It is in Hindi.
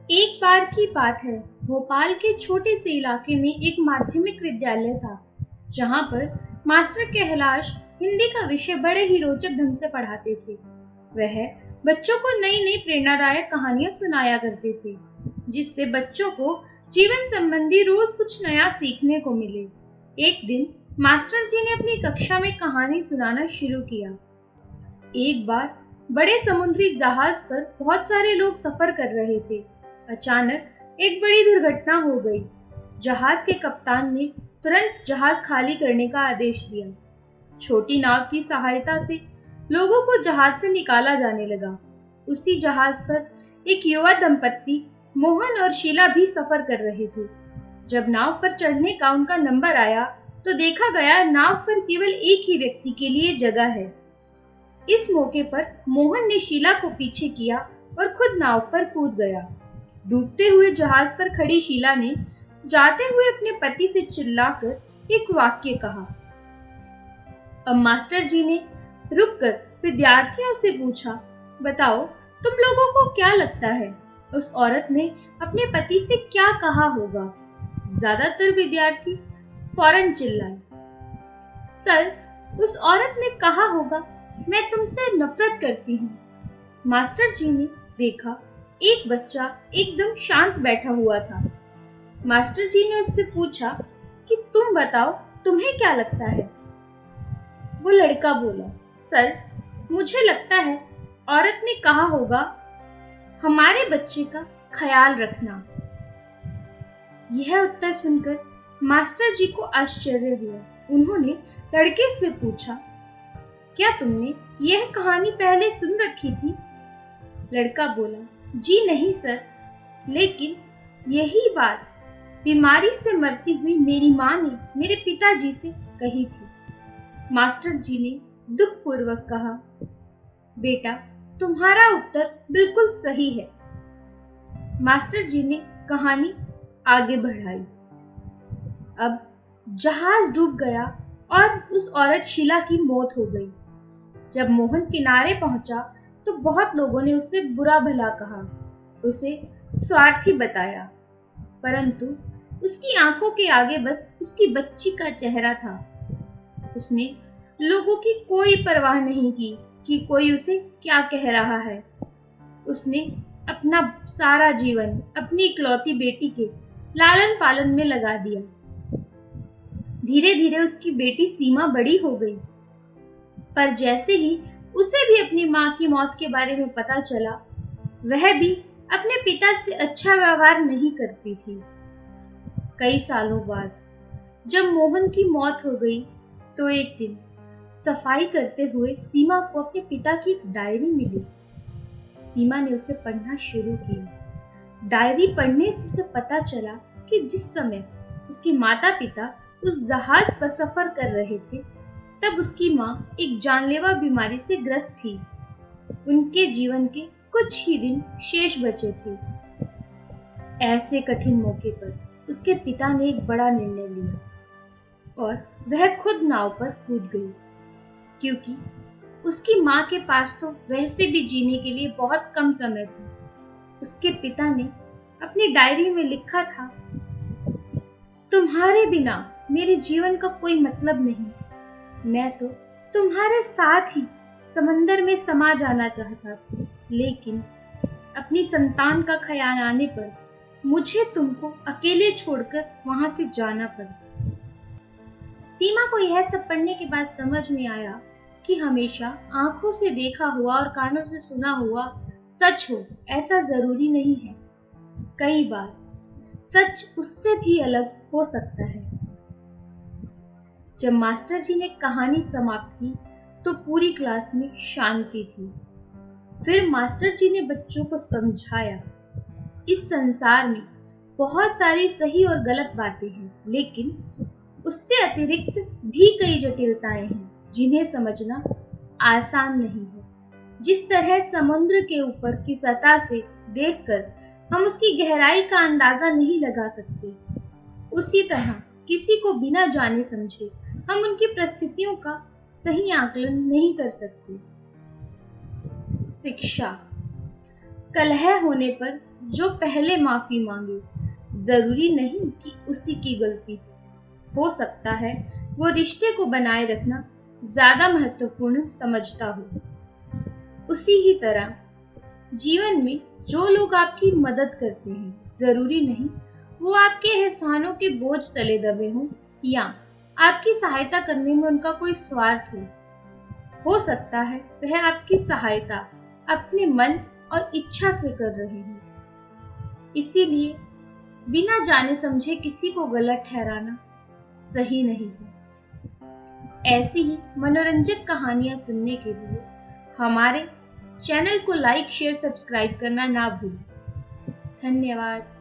एक बार की बात है, भोपाल के छोटे से इलाके में एक माध्यमिक विद्यालय था, जहाँ पर मास्टर कैलाश हिंदी का विषय बड़े ही रोचक ढंग से पढ़ाते थे। वह बच्चों को नई नई प्रेरणादायक कहानियां सुनाया करते थे, जिससे बच्चों को जीवन संबंधी रोज कुछ नया सीखने को मिले। एक दिन मास्टर जी ने अपनी कक्षा में कहानी सुनाना शुरू किया। एक बार बड़े समुद्री जहाज पर बहुत सारे लोग सफर कर रहे थे। अचानक एक बड़ी दुर्घटना हो गई। जहाज के कप्तान ने तुरंत जहाज खाली करने का आदेश दिया। छोटी नाव की सहायता से लोगों को जहाज से निकाला जाने लगा। उसी जहाज पर एक युवा दंपत्ति मोहन और शीला भी सफर कर रहे थे। जब नाव पर चढ़ने का उनका नंबर आया तो देखा गया नाव पर केवल एक ही व्यक्ति के लिए जगह है। इस मौके पर मोहन ने शीला को पीछे किया और खुद नाव पर कूद गया। डूबते हुए जहाज पर खड़ी शीला ने जाते हुए अपने पति से चिल्लाकर एक वाक्य कहा। अब मास्टर जी ने रुककर विद्यार्थियों से पूछा, बताओ तुम लोगों को क्या लगता है उस औरत ने अपने पति से क्या कहा होगा? ज्यादातर विद्यार्थी फौरन चिल्लाए, सर उस औरत ने कहा होगा, मैं तुमसे नफरत करती हूँ। मास्टर जी ने देखा एक बच्चा एकदम शांत बैठा हुआ था। मास्टर जी ने उससे पूछा कि तुम बताओ तुम्हें क्या लगता है? वो लड़का बोला, सर मुझे लगता है औरत ने कहा होगा, हमारे बच्चे का ख्याल रखना। यह उत्तर सुनकर मास्टर जी को आश्चर्य हुआ। उन्होंने लड़के से पूछा, क्या तुमने यह कहानी पहले सुन रखी थी? लड़का बोला, जी नहीं सर, लेकिन यही बात बीमारी से मरती हुई मेरी माँ ने मेरे पिताजी से कही थी। मास्टर जी ने दुखपूर्वक कहा, बेटा तुम्हारा उत्तर बिल्कुल सही है। मास्टर जी ने कहानी आगे बढ़ाई। अब जहाज डूब गया और उस औरत शीला की मौत हो गई। जब मोहन किनारे पहुंचा तो बहुत लोगों ने उससे बुरा भला कहा, उसे स्वार्थी बताया, परंतु उसकी आंखों के आगे बस उसकी बच्ची का चेहरा था। उसने लोगों की कोई परवाह नहीं की कि कोई उसे क्या कह रहा है। उसने अपना सारा जीवन अपनी इकलौती बेटी के लालन पालन में लगा दिया। धीरे धीरे उसकी बेटी सीमा बड़ी हो गई, पर जैसे ही उसे भी अपनी माँ की मौत के बारे में पता चला, वह भी अपने पिता से अच्छा व्यवहार नहीं करती थी। कई सालों बाद जब मोहन की मौत हो गई तो एक दिन सफाई करते हुए सीमा को अपने पिता की एक डायरी मिली। सीमा ने उसे पढ़ना शुरू किया। डायरी पढ़ने से उसे पता चला कि जिस समय उसके माता पिता उस जहाज पर सफर कर रहे थे, तब उसकी माँ एक जानलेवा बीमारी से ग्रस्त थी। उनके जीवन के कुछ ही दिन शेष बचे थे। ऐसे कठिन मौके पर उसके पिता ने एक बड़ा निर्णय लिया और वह खुद नाव पर कूद गई, क्योंकि उसकी माँ के पास तो वैसे भी जीने के लिए बहुत कम समय था। उसके पिता ने अपनी डायरी में लिखा था, तुम्हारे बिना मेरे जीवन का कोई मतलब नहीं। मैं तो तुम्हारे साथ ही समंदर में समा जाना चाहता था, लेकिन अपनी संतान का ख्याल आने पर मुझे तुमको अकेले छोड़कर वहां से जाना पड़ा। सीमा को यह सब पढ़ने के बाद समझ में आया कि हमेशा आंखों से देखा हुआ और कानों से सुना हुआ सच हो ऐसा जरूरी नहीं है। कई बार सच उससे भी अलग हो सकता है। जब मास्टर जी ने कहानी समाप्त की तो पूरी क्लास में शांति थी। फिर मास्टर जी ने बच्चों को समझाया, इस संसार में बहुत सारी सही और गलत बातें हैं, लेकिन उससे अतिरिक्त भी कई जटिलताएं हैं जिन्हें समझना आसान नहीं है। जिस तरह समुद्र के ऊपर की सतह से देखकर हम उसकी गहराई का अंदाजा नहीं लगा सकते, उसी तरह किसी को बिना जाने समझे हम उनकी परिस्थितियों का सही आकलन नहीं कर सकते। शिक्षा। कलह होने पर जो पहले माफी मांगे, जरूरी नहीं कि उसी की गलती हो सकता है वो रिश्ते को बनाए रखना ज्यादा महत्वपूर्ण समझता हो। उसी ही तरह जीवन में जो लोग आपकी मदद करते हैं, जरूरी नहीं वो आपके एहसानों के बोझ तले दबे हों या आपकी सहायता करने में उनका कोई स्वार्थ हो सकता है वह आपकी सहायता अपने मन और इच्छा से कर रहे हैं। इसीलिए बिना जाने समझे किसी को गलत ठहराना सही नहीं है। ऐसी ही मनोरंजक कहानियां सुनने के लिए हमारे चैनल को लाइक, शेयर, सब्सक्राइब करना ना भूलें। धन्यवाद।